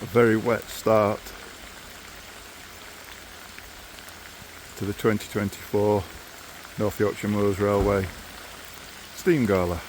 A very wet start to the 2024 North Yorkshire Moors Railway Steam Gala.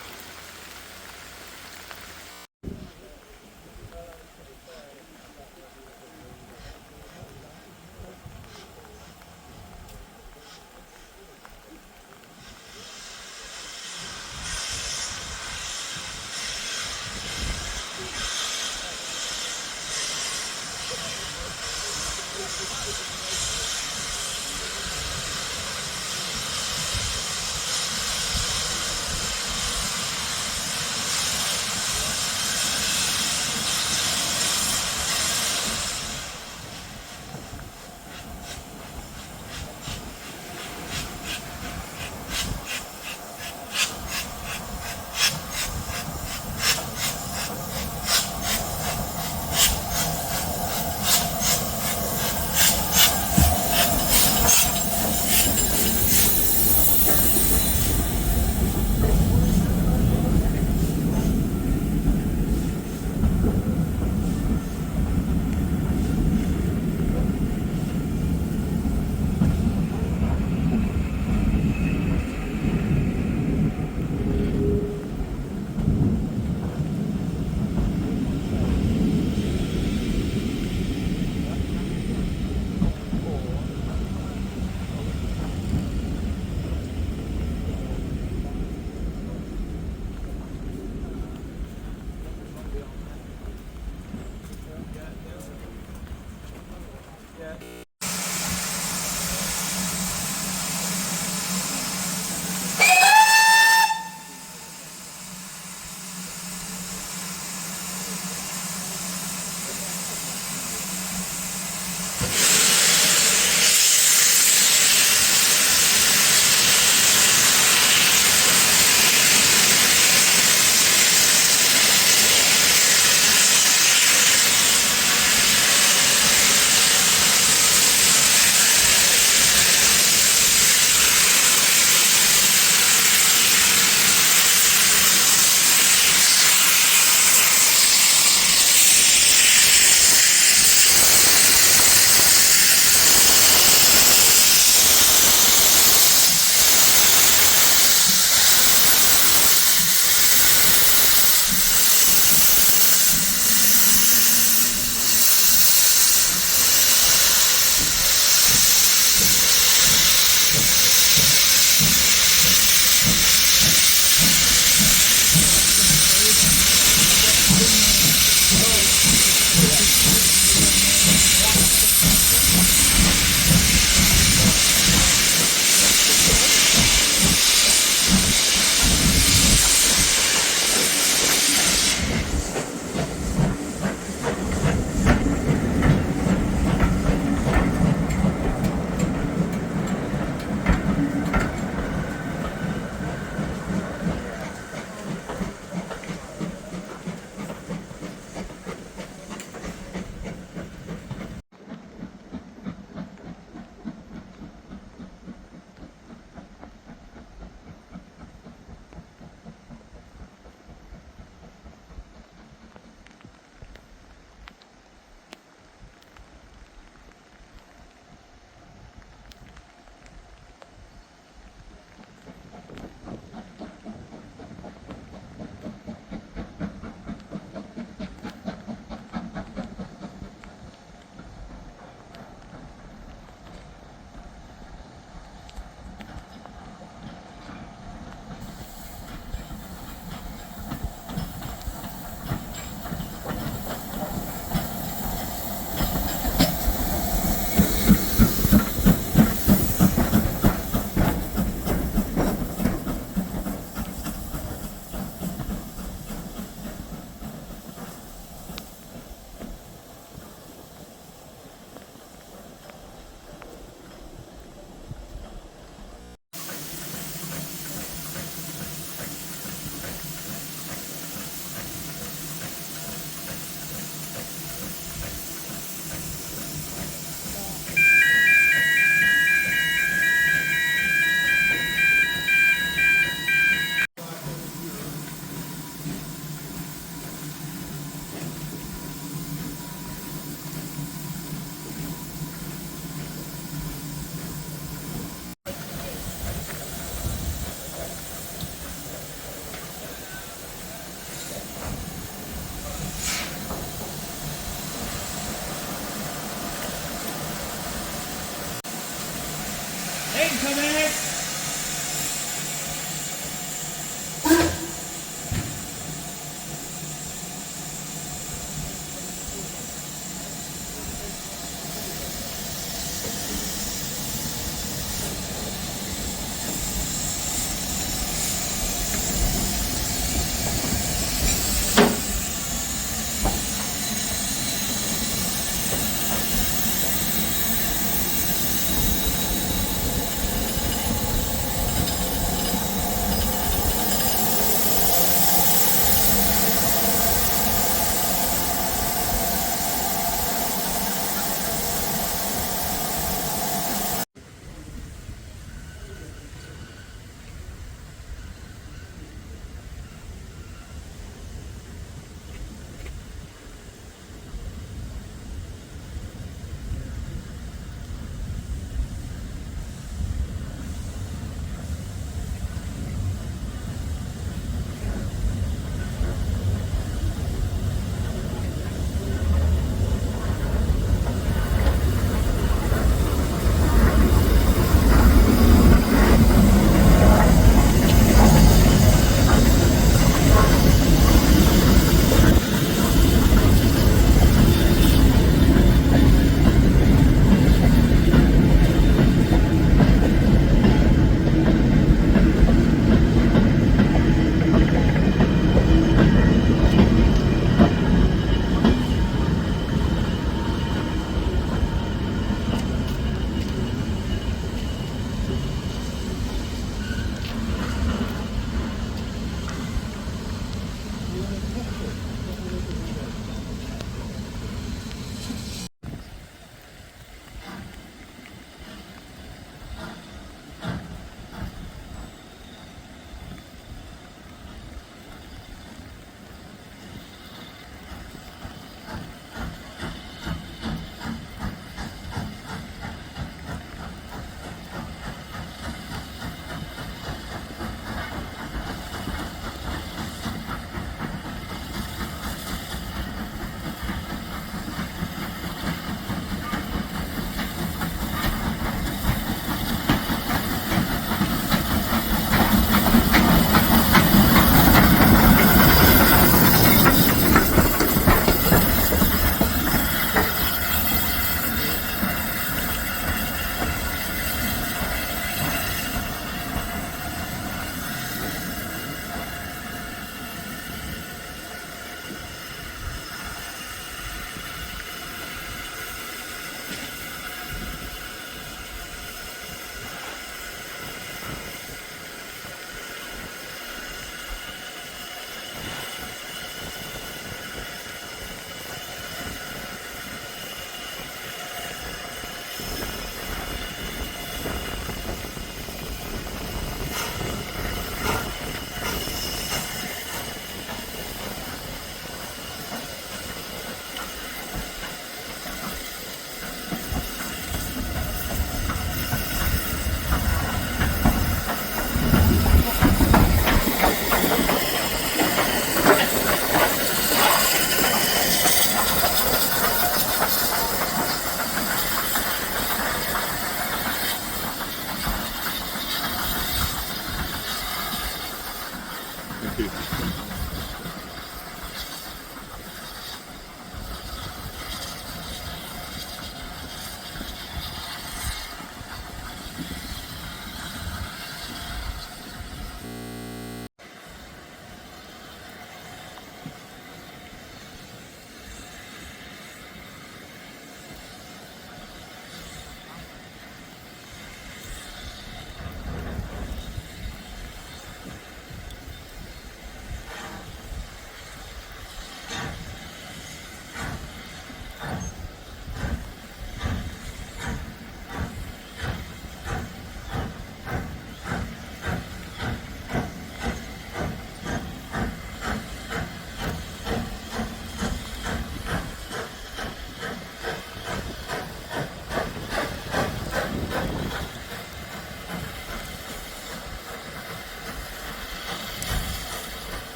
Thank you.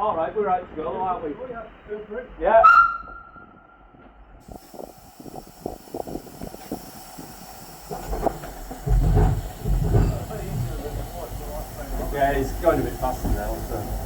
All right, we're right to go, aren't we? Yeah. Yeah, it's going a bit faster now, so.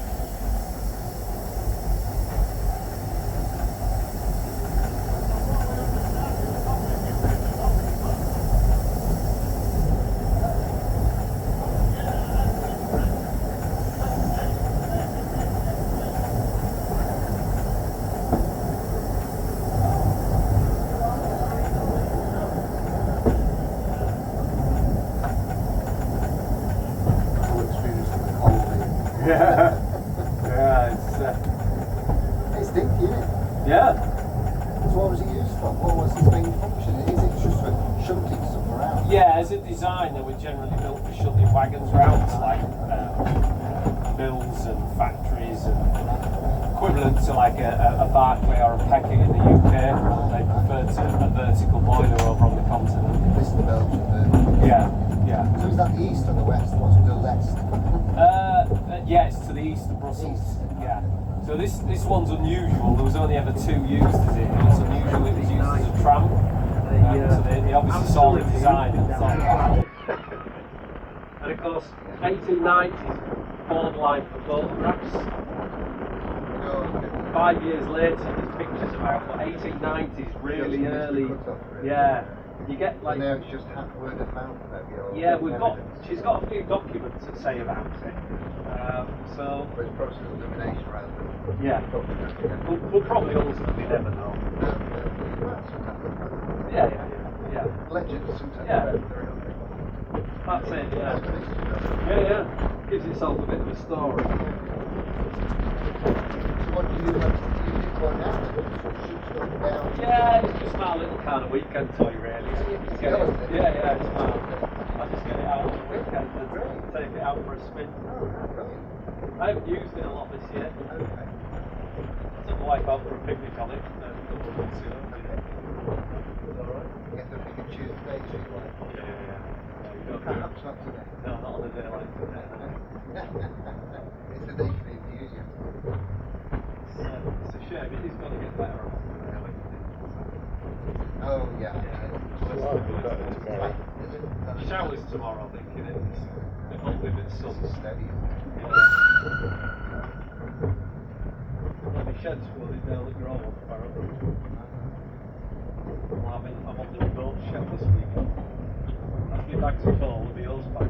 Yeah, it's dinky, isn't it? Yeah. So what was it used for? What was its main function? Is it just for shunting stuff around? Yeah, as a design, they were generally built for shunting wagons round to like mills and factories and equivalent to like a Barclay or a Pecking in the UK. They prefer to a vertical boiler over on the continent. This is the Belgian. Yeah, yeah. So is that the east or the west? What's the west? Yeah, it's to the east of Brussels. East. Yeah. So this one's unusual. There was only ever 2 used as it. It's unusual. It was used as a tram. So they obviously saw the design and thought. And of course, 1890s borderline for photographs. 5 years later, there's pictures about, but 1890s really early. Yeah. You get like. And now it's just word of mouth. Yeah, she's got a few documents that say about it. So. But it's process of elimination rather than. Yeah. We'll probably ultimately never know. Yeah. Legends sometimes. Yeah. Very okay. That's it. Yeah. Gives itself a bit of a story. So what do you do? Do you go down and shoot stuff down? Yeah, it's just my little kind of weekend toy, really. It's I just get it out on the weekend and take it out for a spin. Oh, brilliant. I haven't used it a lot this year. Okay. I took my wife out for a picnic on it a couple of months ago. It's alright. You have to pick and choose the days you like. Yeah. You don't Perhaps not today. No, not on a day like today. It's the day for you to use it. It's a shame. It is going to get better. Oh, yeah. Showers tomorrow, I think, it is. It might be a bit sun. Steady. The shed's flooded down at Grove, apparently. I'm on the remote shed this weekend. I'll be back to full with the hose back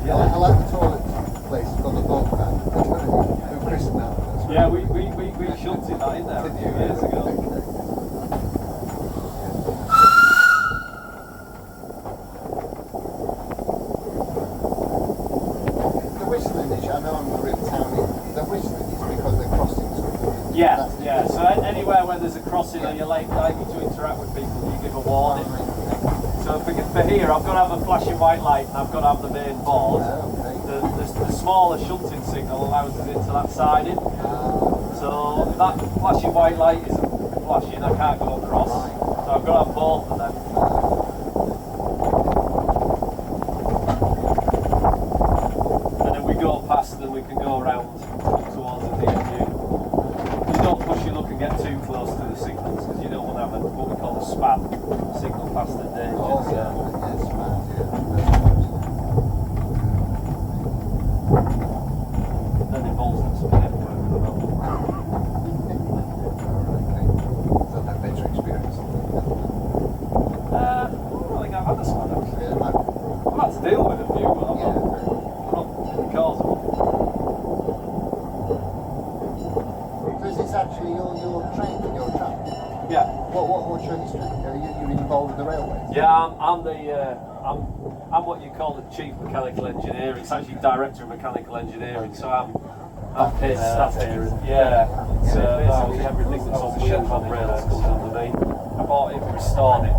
Yeah. I like the toilet place called the boat man. Who christened that? Yeah, we shunted that in there a few years ago. Yeah. So anywhere where there's a crossing or you're likely to interact with people, you give a warning. So for here, I've got to have a flashing white light and I've got to have the main board. The smaller shunting signal allows us into that siding. So if that flashing white light isn't flashing, I can't go across. So I've got to have both of them. And then we go past and we can go around towards the DMU. You don't push your luck and get too close to the signals because you don't want to have what we call a span, signal past the danger. Then involves some paperwork as well. Is that a better experience? I don't think I've had a span actually. I've had to deal with a few, but I'm not the cause of it. Because it's actually your train, your tram. Yeah. What's your history? Are you involved with the railways? Yeah, I'm what you call the chief mechanical engineer. It's actually director of mechanical engineering. So I'm paid staff here. Basically everything that's on wheels on rails comes under me. I bought it, restored it.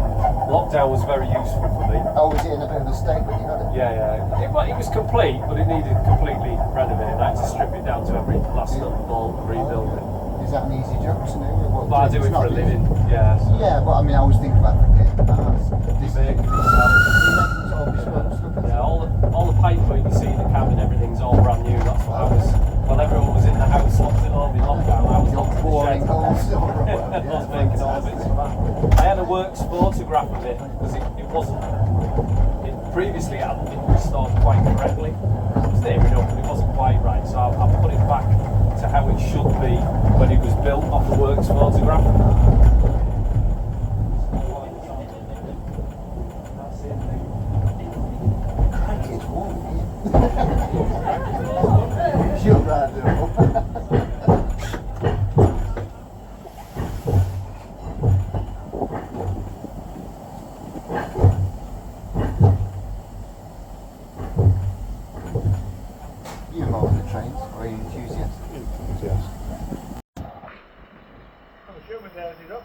Lockdown was very useful for me. Oh, was it in a bit of a state when you got it? Yeah. It was complete, but it needed completely renovated. I had to strip it down to every last little bolt and rebuild it. Is that an easy job to do? But I do it for a living. Yeah. Yeah, but I mean, I always think about the kit. You make it yourself. You make all bespoke stuff. Yeah, all the pipe work you see in the cab and everything's all brand new. That's what I was. While everyone was in the house locked in all the lockdown, I was locked in the Boring shed. holes. I was making all the bits of that. I had a works photograph of it because it wasn't. Previously it hadn't been restored quite correctly. It was near enough, but it wasn't quite right. So I've put it back to how it should be when it was built off the works photograph. It's warm here. Sure, right, you involved in the trains, or are you an enthusiast? Yes. I'm sure we it up.